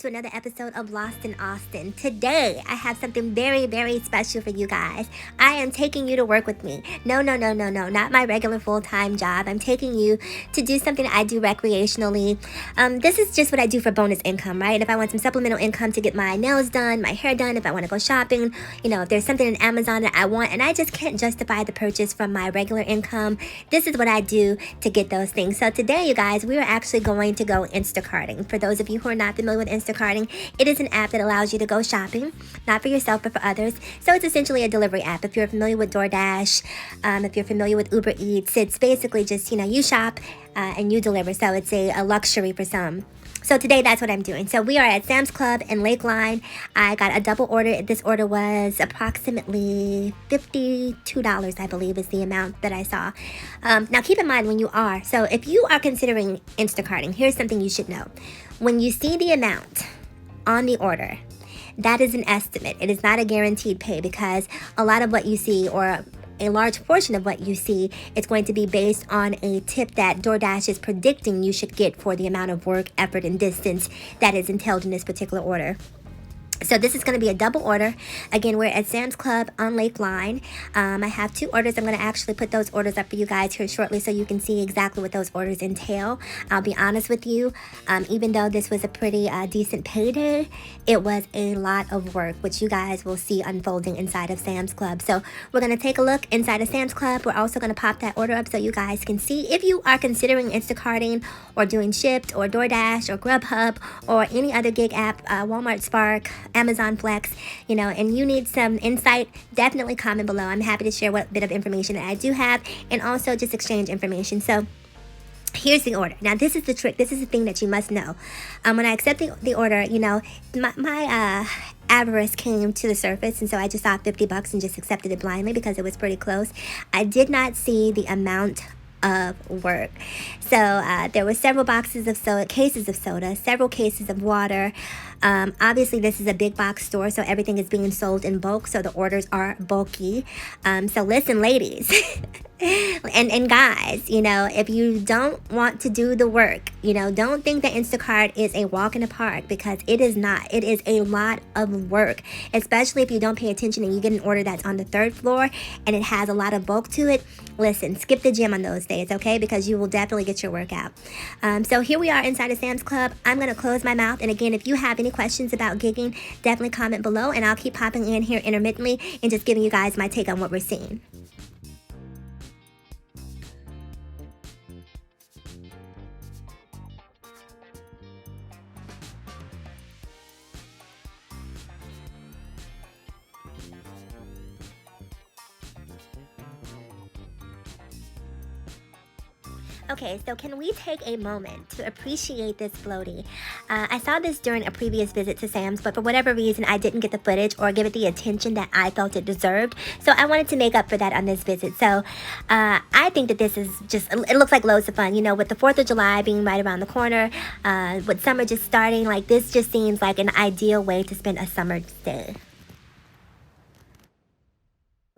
to another episode of Lost in Austin. Today, I have something very, very special for you guys. I am taking you to work with me. No, not my regular full-time job. I'm taking you to do something I do recreationally. This is just what I do for bonus income, right? If I want some supplemental income to get my nails done, my hair done, if I want to go shopping, if there's something in Amazon that I want and I just can't justify the purchase from my regular income, this is what I do to get those things. So today, you guys, we are actually going to go Instacarting. For those of you who are not familiar with Instacarting, it is an app that allows you to go shopping, not for yourself, but for others. So it's essentially a delivery app. If you're familiar with DoorDash, if you're familiar with Uber Eats, it's basically just, you shop and you deliver. So it's a luxury for some. So today, that's what I'm doing. So we are at Sam's Club in Lakeline. I got a double order. This order was approximately $52, I believe, is the amount that I saw. Now, keep in mind when you are. So if you are considering Instacarting, here's something you should know. When you see the amount on the order, that is an estimate. It is not a guaranteed pay because a lot of what you see, or a large portion of what you see, is going to be based on a tip that DoorDash is predicting you should get for the amount of work, effort, and distance that is entailed in this particular order. So this is going to be a double order. Again, we're at Sam's Club on Lakeline. I have two orders. I'm going to actually put those orders up for you guys here shortly so you can see exactly what those orders entail. I'll be honest with you, even though this was a pretty decent payday, it was a lot of work, which you guys will see unfolding inside of Sam's Club. So we're going to take a look inside of Sam's Club. We're also going to pop that order up so you guys can see. If you are considering Instacarting or doing Shipt or DoorDash or Grubhub or any other gig app, Walmart Spark, Amazon Flex, and you need some insight, definitely comment below. I'm happy to share what bit of information that I do have and also just exchange information. So here's the order. Now, this is the trick. This is the thing that you must know. When I accept the order, my avarice came to the surface, and so I just saw $50 and just accepted it blindly because it was pretty close. I did not see the amount of work. So there were several boxes of soda, cases of soda, several cases of water. Obviously, this is a big box store, so everything is being sold in bulk, so the orders are bulky. So listen, ladies and guys, if you don't want to do the work, don't think that Instacart is a walk in the park, because it is not. It is a lot of work, especially if you don't pay attention and you get an order that's on the third floor and it has a lot of bulk to it. Listen, skip the gym on those days, okay? Because you will definitely get your workout. So here we are inside of Sam's Club. I'm going to close my mouth. And again, if you have any questions about gigging, definitely comment below. And I'll keep popping in here intermittently and just giving you guys my take on what we're seeing. Okay, so can we take a moment to appreciate this floaty? I saw this during a previous visit to Sam's, but for whatever reason, I didn't get the footage or give it the attention that I felt it deserved. So I wanted to make up for that on this visit. So I think that this is just, it looks like loads of fun. With the 4th of July being right around the corner, with summer just starting, like this just seems like an ideal way to spend a summer day.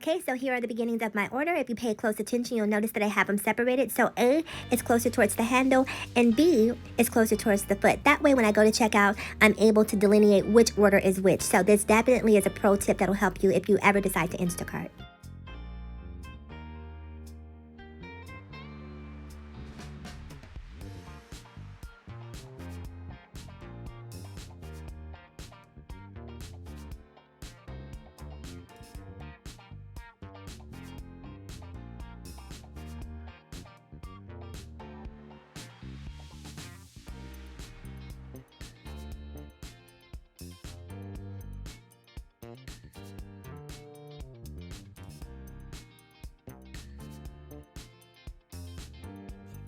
Okay, so here are the beginnings of my order. If you pay close attention, you'll notice that I have them separated. So A is closer towards the handle and B is closer towards the foot. That way, when I go to checkout, I'm able to delineate which order is which. So this definitely is a pro tip that'll help you if you ever decide to Instacart.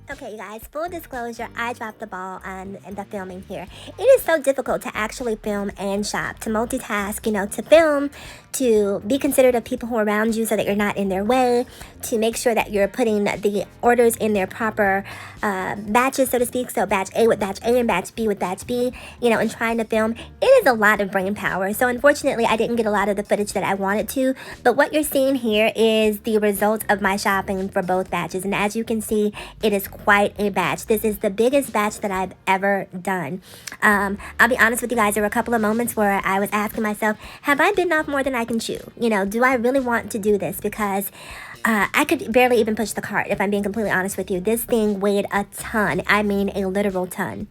Okay, you guys, full disclosure, I dropped the ball on the filming here. It is so difficult to actually film and shop, to multitask, to film, to be considerate of people who are around you so that you're not in their way, to make sure that you're putting the orders in their proper batches, so to speak. So batch A with batch A and batch B with batch B, and trying to film. It is a lot of brain power. So unfortunately, I didn't get a lot of the footage that I wanted to. But what you're seeing here is the result of my shopping for both batches. And as you can see, it is quite a batch. This is the biggest batch that I've ever done. I'll be honest with you guys, there were a couple of moments where I was asking myself, have I bitten off more than I can chew? You know, do I really want to do this? Because I could barely even push the cart, if I'm being completely honest with you. This thing weighed a ton. I mean, a literal ton.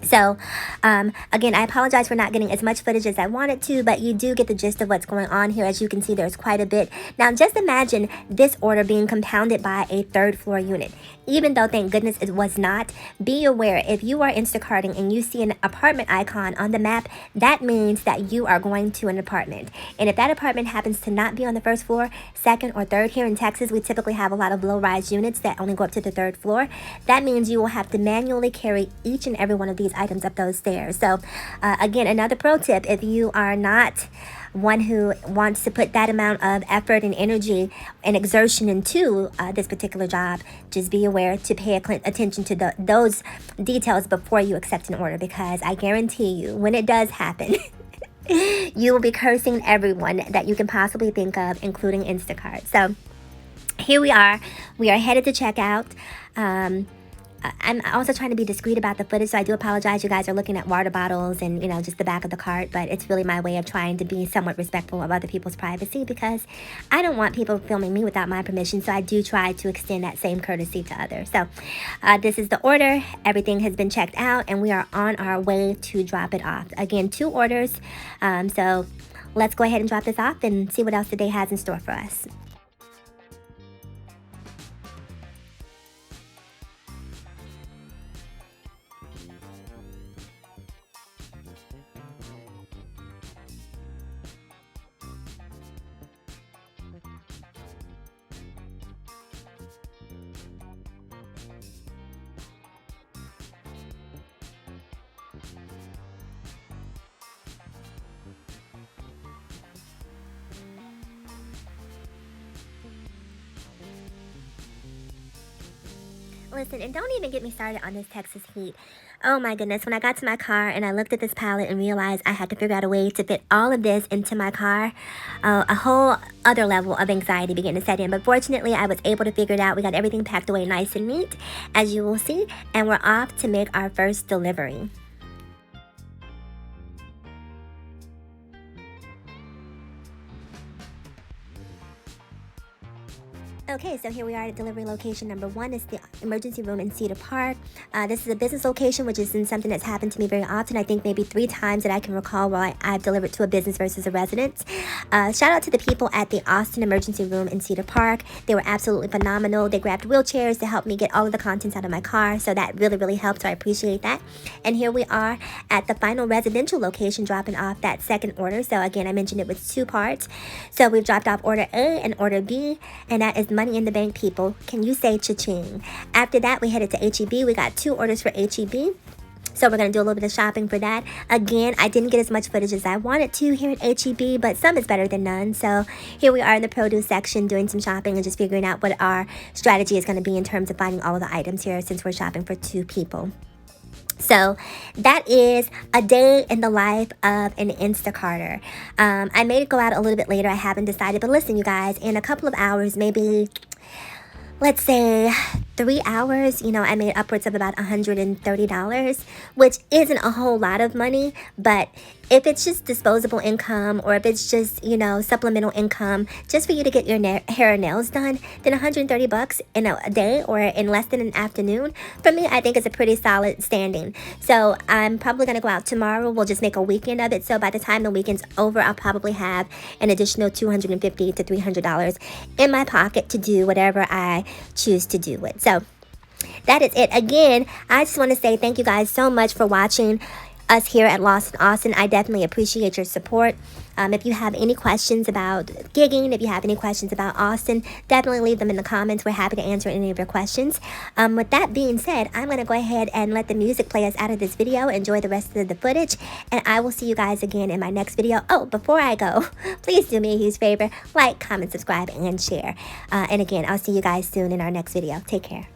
So, again, I apologize for not getting as much footage as I wanted to, but you do get the gist of what's going on here. As you can see, there's quite a bit. Now, just imagine this order being compounded by a third floor unit. Even though, thank goodness, it was not, be aware, if you are Instacarting and you see an apartment icon on the map, that means that you are going to an apartment. And if that apartment happens to not be on the first floor, second or third, here in Texas, we typically have a lot of low-rise units that only go up to the third floor. That means you will have to manually carry each and every one of these items up those stairs. So again, another pro tip, if you are not one who wants to put that amount of effort and energy and exertion into this particular job, just be aware to pay attention to those details before you accept an order, because I guarantee you, when it does happen, you will be cursing everyone that you can possibly think of, including Instacart. So here we are headed to checkout. I'm also trying to be discreet about the footage, so I do apologize. You guys are looking at water bottles and, you know, just the back of the cart, but it's really my way of trying to be somewhat respectful of other people's privacy, because I don't want people filming me without my permission, so I do try to extend that same courtesy to others. So this is the order. Everything has been checked out, and we are on our way to drop it off. Again, 2 orders, so let's go ahead and drop this off and see what else the day has in store for us. Listen, and don't even get me started on this Texas heat. Oh my goodness, when I got to my car and I looked at this pallet and realized I had to figure out a way to fit all of this into my car, a whole other level of anxiety began to set in. But fortunately, I was able to figure it out. We got everything packed away nice and neat, as you will see, and we're off to make our first delivery. Okay, so here we are at delivery location number 1. It's the emergency room in Cedar Park. This is a business location, which isn't something that's happened to me very often. I think maybe 3 times that I can recall where I've delivered to a business versus a residence. Shout out to the people at the Austin emergency room in Cedar Park. They were absolutely phenomenal. They grabbed wheelchairs to help me get all of the contents out of my car, so that really, really helped, so I appreciate that. And here we are at the final residential location, dropping off that second order. So again, I mentioned it was 2 parts. So we've dropped off order A and order B, and that is money in the bank, people. Can you say cha-ching? After that, we headed to HEB. We got 2 orders for HEB. So we're going to do a little bit of shopping for that. Again, I didn't get as much footage as I wanted to here at HEB, but some is better than none. So here we are in the produce section doing some shopping and just figuring out what our strategy is going to be in terms of finding all of the items here, since we're shopping for 2 people. So that is a day in the life of an Instacarter. I made it go out a little bit later. I haven't decided. But listen, you guys, in a couple of hours, maybe, let's say 3 hours, you know, I made upwards of about $130, which isn't a whole lot of money. But if it's just disposable income, or if it's just, you know, supplemental income just for you to get your hair and nails done, then $130 in a day or in less than an afternoon, for me, I think is a pretty solid standing. So I'm probably going to go out tomorrow. We'll just make a weekend of it. So by the time the weekend's over, I'll probably have an additional $250 to $300 in my pocket to do whatever I choose to do with. So that is it. Again, I just want to say thank you guys so much for watching us here at Lost in Austin. I definitely appreciate your support. If you have any questions about gigging, if you have any questions about Austin, definitely leave them in the comments. We're happy to answer any of your questions. With that being said, I'm going to go ahead and let the music play us out of this video. Enjoy the rest of the footage, and I will see you guys again in my next video. Oh, before I go, please do me a huge favor. Like, comment, subscribe, and share. And again, I'll see you guys soon in our next video. Take care.